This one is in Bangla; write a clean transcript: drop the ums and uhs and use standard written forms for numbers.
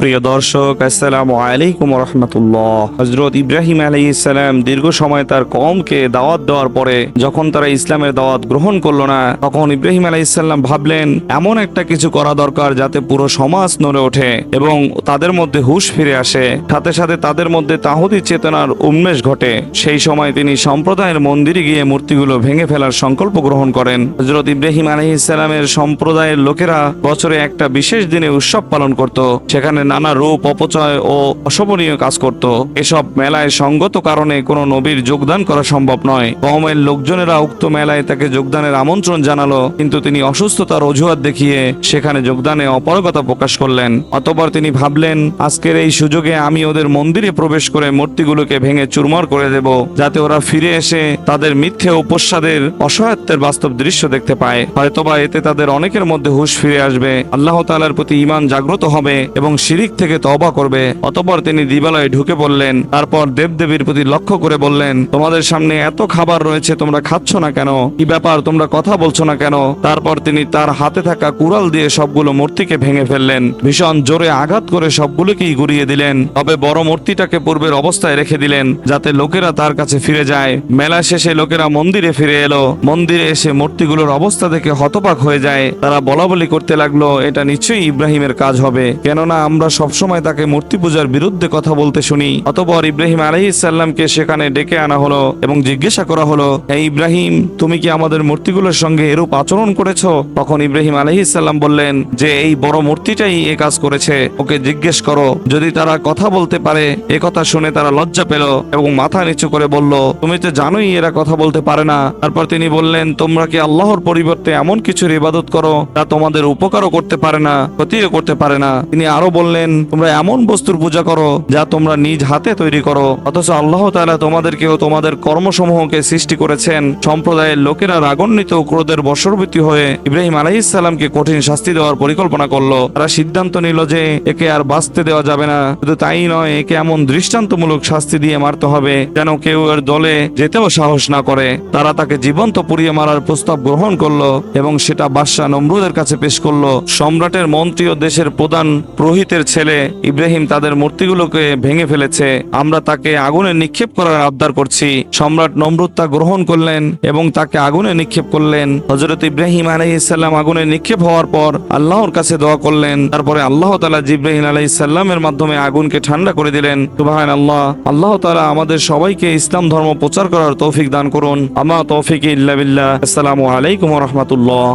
প্রিয় দর্শক, আসসালামু আলাইকুম রহমতুল্লাহ। হযরত ইব্রাহিম আলাইহিস সালাম দীর্ঘ সময় তার কওমকে দাওয়াত দেওয়ার পরে যখন তারা ইসলামের দাওয়াত গ্রহণ করলো না, তখন ইব্রাহিম আলাইহিস সালাম ভাবলেন এমন একটা কিছু করা দরকার যাতে পুরো সমাজ নড়ে ওঠে এবং তাদের মধ্যে হুঁশ ফিরে আসে, সাথে সাথে তাদের মধ্যে তাওহীদ চেতনার উন্মেষ ঘটে। সেই সময় তিনি সম্প্রদায়ের মন্দিরে গিয়ে মূর্তিগুলো ভেঙে ফেলার সংকল্প গ্রহণ করেন। হযরত ইব্রাহিম আলাইহিস সালামের সম্প্রদায়ের লোকেরা বছরে একটা বিশেষ দিনে উৎসব পালন করত। সেখানে নানা রূপ, অপচয় ও অশোভনীয় কাজ করত। এসব মেলায় সঙ্গত কারণে কোনো নবীর যোগদান করা সম্ভব নয়। কওমের লোকজনেরা উক্ত মেলায় তাকে যোগদানের আমন্ত্রণ জানালো, কিন্তু তিনি অসুস্থতার অজুহাত দেখিয়ে সেখানে যোগদানে অপারগতা প্রকাশ করলেন। অতঃপর তিনি ভাবলেন, আজকের এই সুযোগে আমি ওদের মন্দিরে প্রবেশ করে মূর্তিগুলোকে ভেঙে চুরমার করে দেব, যাতে ওরা ফিরে এসে তাদের মিথ্যে উপস্যাদের অসহায়ত্বের বাস্তব দৃশ্য দেখতে পায়। হয়তোবা এতে তাদের অনেকের মধ্যে হুঁশ ফিরে আসবে, আল্লাহ তাআলার প্রতি ঈমান জাগ্রত হবে এবং শিরিক থেকে তওবা করবে। অতঃপর তিনি দিবালয়ে ঢুকে পড়লেন। তারপর দেবদেবীর প্রতি লক্ষ্য করে বললেন, তোমাদের সামনে এত খাবার রয়েছে, তোমরা খাচ্ছ না কেন? কি ব্যাপার, তোমরা কথা বলছো না কেন? তারপর তিনি তার হাতে থাকা কুড়াল দিয়ে সবগুলো মূর্তিকে ভেঙে ফেললেন। ভীষণ জোরে আঘাত করে সবগুলোকেই গুড়িয়ে দিলেন। তবে বড় মূর্তিটাকে পূর্বের অবস্থায় রেখে দিলেন, যাতে লোকেরা তার কাছে ফিরে যায়। মেলা শেষে লোকেরা মন্দিরে ফিরে এলো। মন্দিরে এসে মূর্তিগুলোর অবস্থা দেখে হতবাক হয়ে যায়। তারা বলাবলি করতে লাগলো, এটা নিশ্চয়ই ইব্রাহিমের কাজ হবে, কেননা আমরা সবসময় তাকে মূর্তি পূজার বিরুদ্ধে কথা বলতে শুনি। অতঃপর ইব্রাহিম আলাইহিস সালামকে সেখানে ডেকে আনা হলো এবং জিজ্ঞাসা করা হলো, এই ইব্রাহিম, তুমি কি আমাদের মূর্তিগুলোর সঙ্গে এরূপ আচরণ করেছো? তখন ইব্রাহিম আলাইহিস সালাম বললেন যে এই বড় মূর্তিটাই এ কাজ করেছে, ওকে জিজ্ঞেস করো। যদি তারা কথা বলতে পারে। এ কথা শুনে তারা লজ্জা পেল এবং মাথা নিচু করে বলল, তুমি তো জানোই এরা কথা বলতে পারে না। তারপর তিনি বললেন, তোমরা কি আল্লাহর পরিবর্তে এমন কিছুর ইবাদত করো তা তোমাদের উপকারও করতে পারে না, ক্ষতিও করতে পারে না? তিনি আরো বললেন, তোমরা এমন বস্তুর পূজা করো যা তোমরা নিজ হাতে তৈরি করো, অথচ আল্লাহ তাআলা তোমাদেরকেও তোমাদের কর্মসমূহকে সৃষ্টি করেছেন। সম্প্রদায়ের লোকেরা রাগান্বিত ক্রোধের বশবর্তী হয়ে ইব্রাহিম আলাইহিস সালামকে কঠিন শাস্তি দেওয়ার পরিকল্পনা করলো। তারা সিদ্ধান্ত নিল যে একে আর বাঁচতে দেওয়া যাবে না। শুধু তাই নয়, একে এমন দৃষ্টান্তমূলক শাস্তি দিয়ে মারতে হবে যেন কেউ এর দলে যেতেও সাহস না করে। তারা তাকে জীবন্ত পুড়িয়ে মারার প্রস্তাব গ্রহণ করলো এবং সেটা বাদশাহ নমরুদের কাছে পেশ করলো। সম্রাটের মন্ত্রী ও দেশের প্রধান পুরোহিতের ছেলে ইব্রাহিম তাদের মূর্তিগুলোকে ভেঙে ফেলেছে, আমরা তাকে আগুনে নিক্ষেপ করার আবদার করছি। সম্রাট নমরুদ তা গ্রহণ করলেন এবং তাকে আগুনে নিক্ষেপ করলেন। হযরত ইব্রাহিম আলাইহিস সালাম আগুনে নিক্ষেপ হওয়ার পর আল্লাহর কাছে দোয়া করলেন। তারপরে আল্লাহ তাআলা জিবরাইল আলাইহিস সালামের মাধ্যমে আগুনকে ঠান্ডা করে দিলেন। সুবহানাল্লাহ। আল্লাহ তাআলা আমাদের সবাইকে ইসলাম ধর্ম প্রচার করার তৌফিক দান করুন। আমা তৌফিক ইল্লা বিল্লাহ। আসসালামু আলাইকুম ওয়া রাহমাতুল্লাহ।